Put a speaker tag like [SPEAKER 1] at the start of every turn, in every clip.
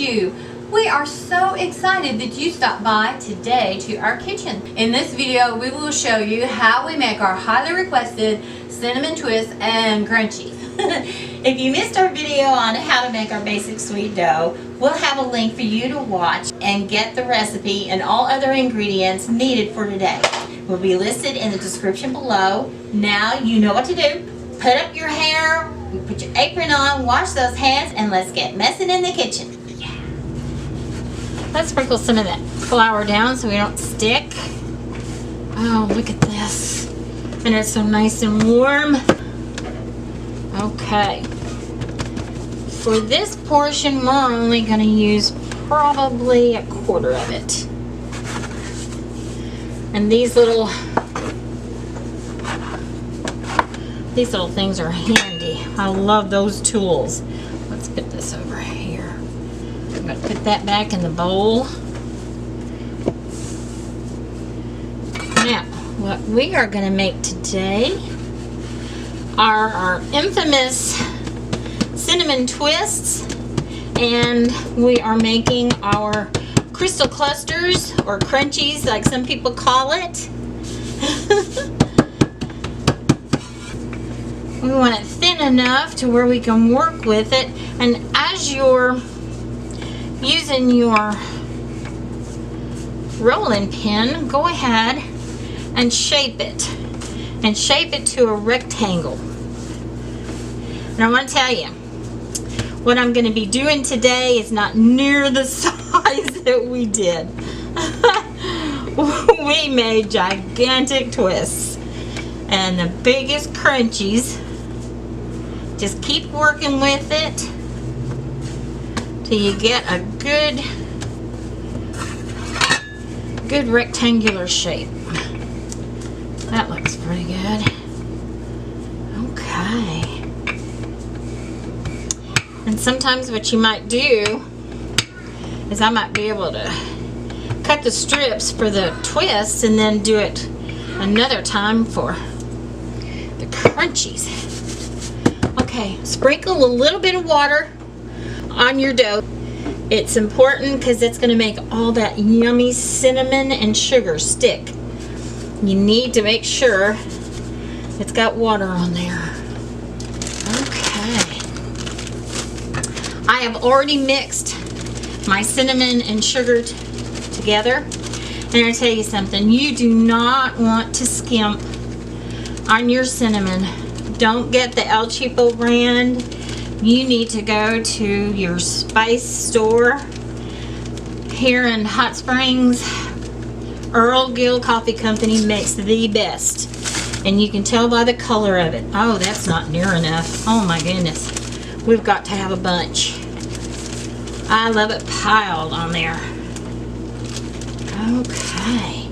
[SPEAKER 1] you. We are so excited that you stopped by today to our kitchen. In this video, we will show you how we make our highly requested cinnamon twist and crunchies.
[SPEAKER 2] If you missed our video on how to make our basic sweet dough, we'll have a link for you to watch and get the recipe and all other ingredients needed for today. Will be listed in the description below. Now you know what to do. Put up your hair, put your apron on, wash those hands, and let's get messing in the kitchen. Let's sprinkle some of that flour down so we don't stick. Oh, look at this. And it's so nice and warm. Okay. For this portion, we're only going to use probably a quarter of it. And these little things are handy. I love those tools. Let's put this over here. I'm going to put that back in the bowl. Now, what we are going to make today are our infamous cinnamon twists, and we are making our crystal clusters, or crunchies like some people call it. We want it thin enough to where we can work with it, and as you're using your rolling pin, go ahead and shape it to a rectangle. And I want to tell you, what I'm going to be doing today is not near the size that we did. We made gigantic twists and the biggest crunchies. Just keep working with it till you get a good rectangular shape. That looks pretty good. Okay. And sometimes what you might do is I might be able to cut the strips for the twists and then do it another time for the crunchies. Okay, sprinkle a little bit of water on your dough. It's important because it's going to make all that yummy cinnamon and sugar stick. You need to make sure it's got water on there. Okay. I have already mixed my cinnamon and sugar together. And I'll tell you something, you do not want to skimp on your cinnamon. Don't get the El Cheapo brand. You need to go to your spice store here in Hot Springs. Earl Gill Coffee Company makes the best. And you can tell by the color of it. Oh, that's not near enough. Oh my goodness. We've got to have a bunch. I love it piled on there. Okay.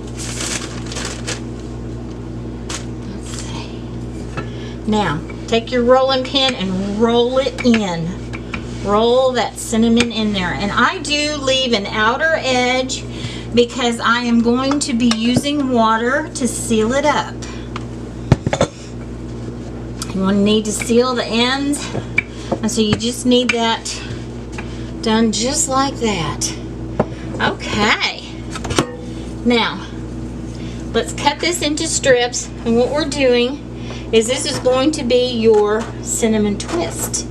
[SPEAKER 2] Let's see. Now, take your rolling pin and roll it in. Roll that cinnamon in there. And I do leave an outer edge because I am going to be using water to seal it up. You will need to seal the ends. And so you just need that done just like that. Okay. Now, let's cut this into strips. And what we're doing is this is going to be your cinnamon twist.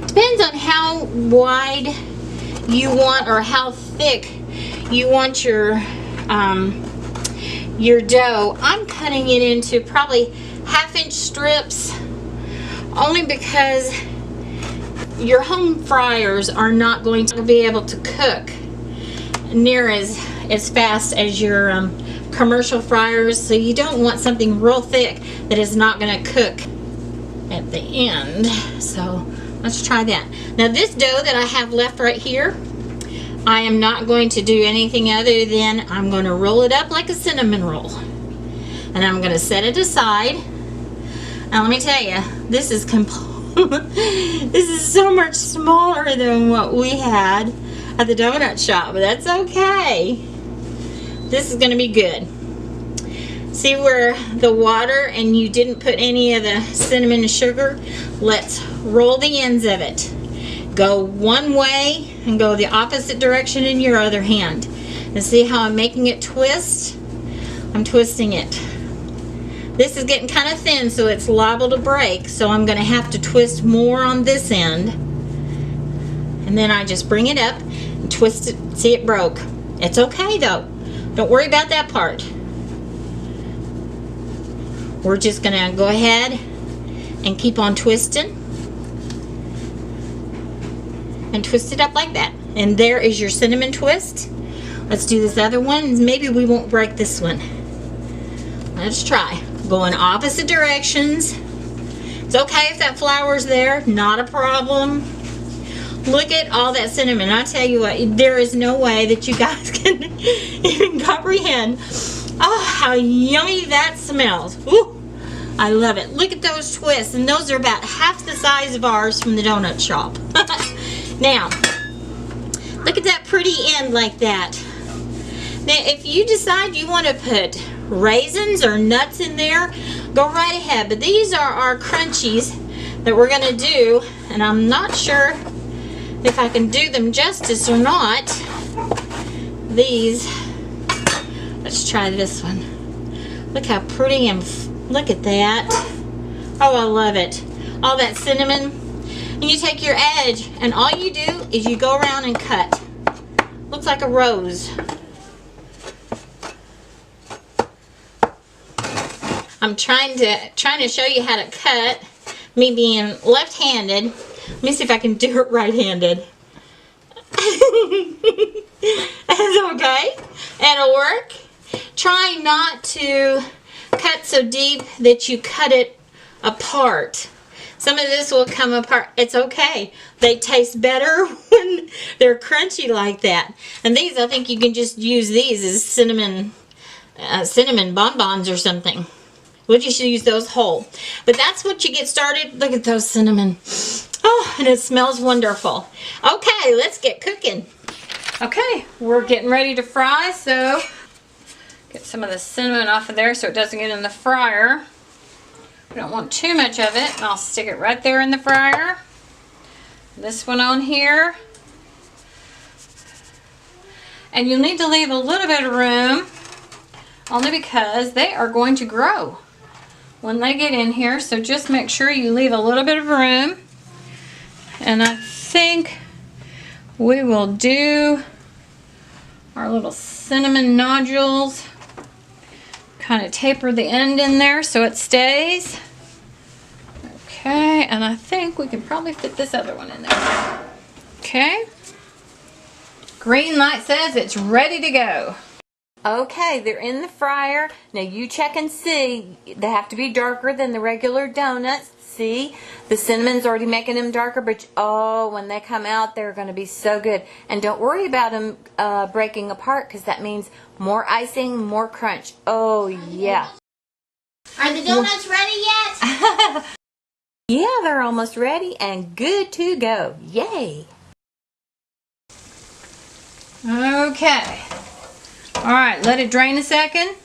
[SPEAKER 2] Depends on how wide you want or how thick you want your dough. I'm cutting it into probably 1/2-inch strips, only because your home fryers are not going to be able to cook near as fast as your commercial fryers, so you don't want something real thick that is not going to cook at the end. So let's try that. Now this dough that I have left right here, I am not going to do anything other than I'm going to roll it up like a cinnamon roll. And I'm going to set it aside. Now let me tell you, this is this is so much smaller than what we had at the donut shop, but that's okay. This is going to be good. See where the water and you didn't put any of the cinnamon and sugar? Let's roll the ends of it. Go one way and go the opposite direction in your other hand. And see how I'm making it twist? I'm twisting it. This is getting kind of thin, so it's liable to break, so I'm going to have to twist more on this end. And then I just bring it up and twist it. See, it broke. It's okay though. Don't worry about that part. We're just going to go ahead and keep on twisting. And twist it up like that. And there is your cinnamon twist. Let's do this other one. Maybe we won't break this one. Let's try. Go in opposite directions. It's okay if that flour's there. Not a problem. Look at all that cinnamon. I tell you what, there is no way that you guys can even comprehend. Oh, how yummy that smells. Woo. I love it. Look at those twists. And those are about half the size of ours from the donut shop. Now, look at that pretty end like that. Now, if you decide you want to put raisins or nuts in there, go right ahead. But these are our crunchies that we're going to do. And I'm not sure if I can do them justice or not. These, let's try this one. Look how pretty and look at that. Oh, I love it. All that cinnamon. And you take your edge and all you do is you go around and cut. Looks like a rose. I'm trying to show you how to cut, me being left-handed. Let me see if I can do it right-handed. That's okay. It'll work. Try not to cut so deep that you cut it apart. Some of this will come apart. It's okay. They taste better when they're crunchy like that. And these, I think you can just use these as cinnamon bonbons or something. We'll just use those whole. But that's what you get started. Look at those cinnamon. Oh, and it smells wonderful. Okay, let's get cooking. Okay, we're getting ready to fry, so get some of the cinnamon off of there so it doesn't get in the fryer. We don't want too much of it. I'll stick it right there in the fryer. This one on here. And you'll need to leave a little bit of room, only because they are going to grow when they get in here. So just make sure you leave a little bit of room. And I think we will do our little cinnamon nodules. Kind of taper the end in there so it stays. Okay, and I think we can probably fit this other one in there. Okay. Green light says it's ready to go. Okay, they're in the fryer. Now you check and see. They have to be darker than the regular donuts. See, the cinnamon's already making them darker, but oh, when they come out, they're going to be so good. And don't worry about them breaking apart, because that means more icing, more crunch. Oh, yeah.
[SPEAKER 3] Are the donuts ready yet?
[SPEAKER 1] Yeah, they're almost ready and good to go. Yay. Okay. All right, let it drain a second.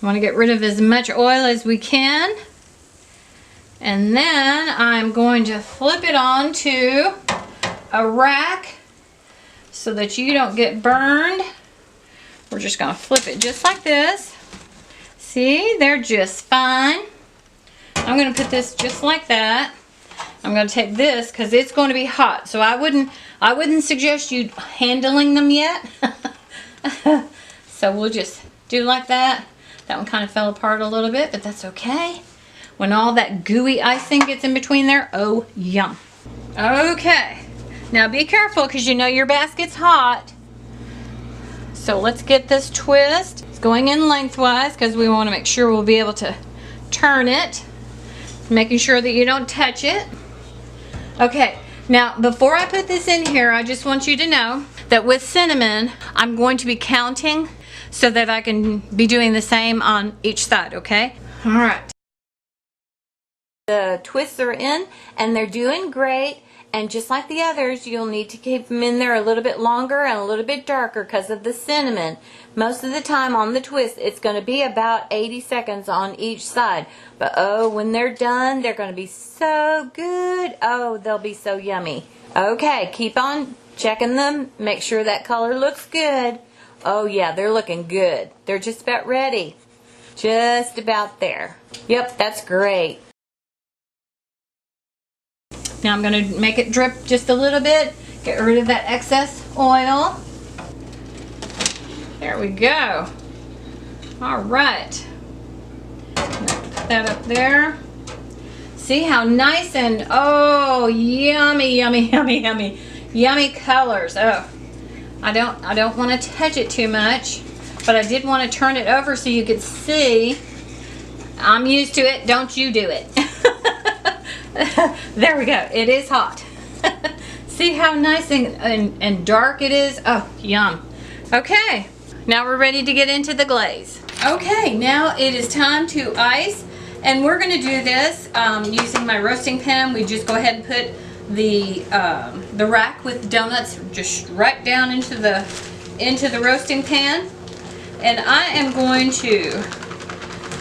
[SPEAKER 1] Want to get rid of as much oil as we can. And then I'm going to flip it onto a rack so that you don't get burned. We're just going to flip it just like this. See, they're just fine. I'm going to put this just like that. I'm going to take this because it's going to be hot. So I wouldn't suggest you handling them yet. So we'll just do like that. That one kind of fell apart a little bit, but that's okay. When all that gooey icing gets in between there, oh, yum. Okay, now be careful because you know your basket's hot. So let's get this twist. It's going in lengthwise because we want to make sure we'll be able to turn it. Making sure that you don't touch it. Okay, now before I put this in here, I just want you to know that with cinnamon, I'm going to be counting so that I can be doing the same on each side, okay? All right. The twists are in and they're doing great,
[SPEAKER 2] And just like the others, you'll need to keep them in there a little bit longer and a little bit darker because of the cinnamon. Most of the time on the twist, it's going to be about 80 seconds on each side. But oh, when they're done, they're going to be so good. Oh, they'll be so yummy. Okay, keep on checking them. Make sure that color looks good. Oh yeah, they're looking good. They're just about ready. Just about there. Yep, that's great.
[SPEAKER 1] Now I'm going to make it drip just a little bit. Get rid of that excess oil. There we go. All right. Put that up there. See how nice and oh, yummy, yummy, yummy, yummy, yummy colors. Oh, I don't want to touch it too much, but I did want to turn it over so you could see. I'm used to it. Don't you do it. There we go. It is hot. See how nice and dark it is? Oh, yum. Okay, now we're ready to get into the glaze. Okay, now it is time to ice, and we're going to do this using my roasting pan. We just go ahead and put the rack with the donuts just right down into the roasting pan, and I am going to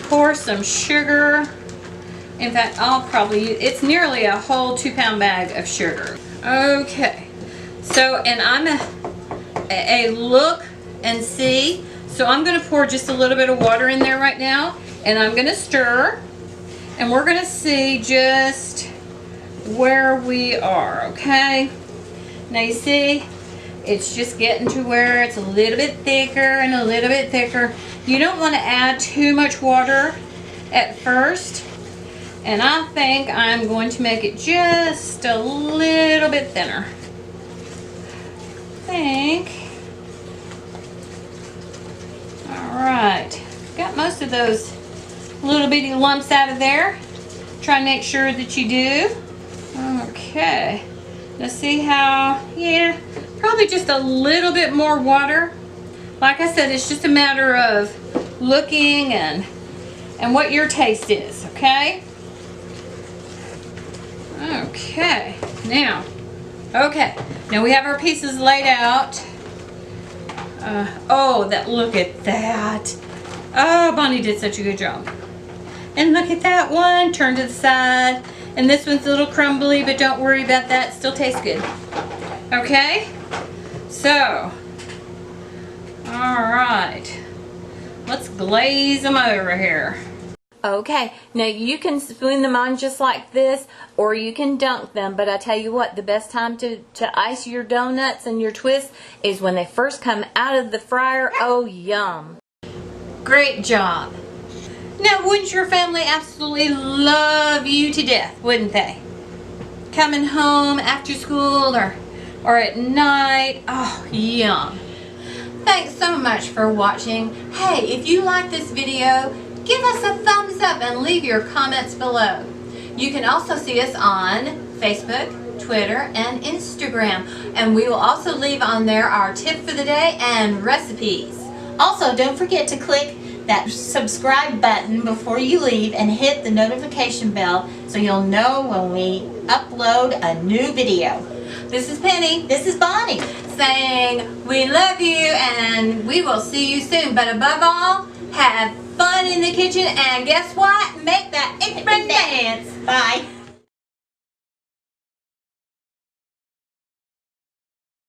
[SPEAKER 1] pour some sugar. In fact, I'll probably, it's nearly a whole 2-pound bag of sugar. Okay, so, and I'm a look and see. So I'm going to pour just a little bit of water in there right now, and I'm going to stir, and we're going to see just where we are, okay? Now you see, it's just getting to where it's a little bit thicker and a little bit thicker. You don't want to add too much water at first. And I think I'm going to make it just a little bit thinner. Alright. Got most of those little bitty lumps out of there. Try and make sure that you do. Okay. Let's see how, yeah, probably just a little bit more water. Like I said, it's just a matter of looking and what your taste is, okay? Okay, now we have our pieces laid out. Oh, look at that. Oh, Bonnie did such a good job. And look at that one, turn to the side. And this one's a little crumbly, but don't worry about that, it still tastes good. Okay, so, all right, let's glaze them over here.
[SPEAKER 2] Okay, now you can spoon them on just like this, or you can dunk them, but I tell you what, the best time to ice your donuts and your twists is when they first come out of the fryer. Oh, yum.
[SPEAKER 1] Great job. Now, wouldn't your family absolutely love you to death, wouldn't they? Coming home after school or at night. Oh, yum. Thanks so much for watching. Hey, if you like this video, give us a thumbs up and leave your comments below. You can also see us on Facebook, Twitter, and Instagram. And we will also leave on there our tip for the day and recipes.
[SPEAKER 3] Also, don't forget to click that subscribe button before you leave and hit the notification bell so you'll know when we upload a new video.
[SPEAKER 1] This is Penny.
[SPEAKER 3] This is Bonnie.
[SPEAKER 1] Saying we love you and we will see you soon. But above all, have fun in the kitchen, and guess what? Make that apron dance.
[SPEAKER 3] Bye.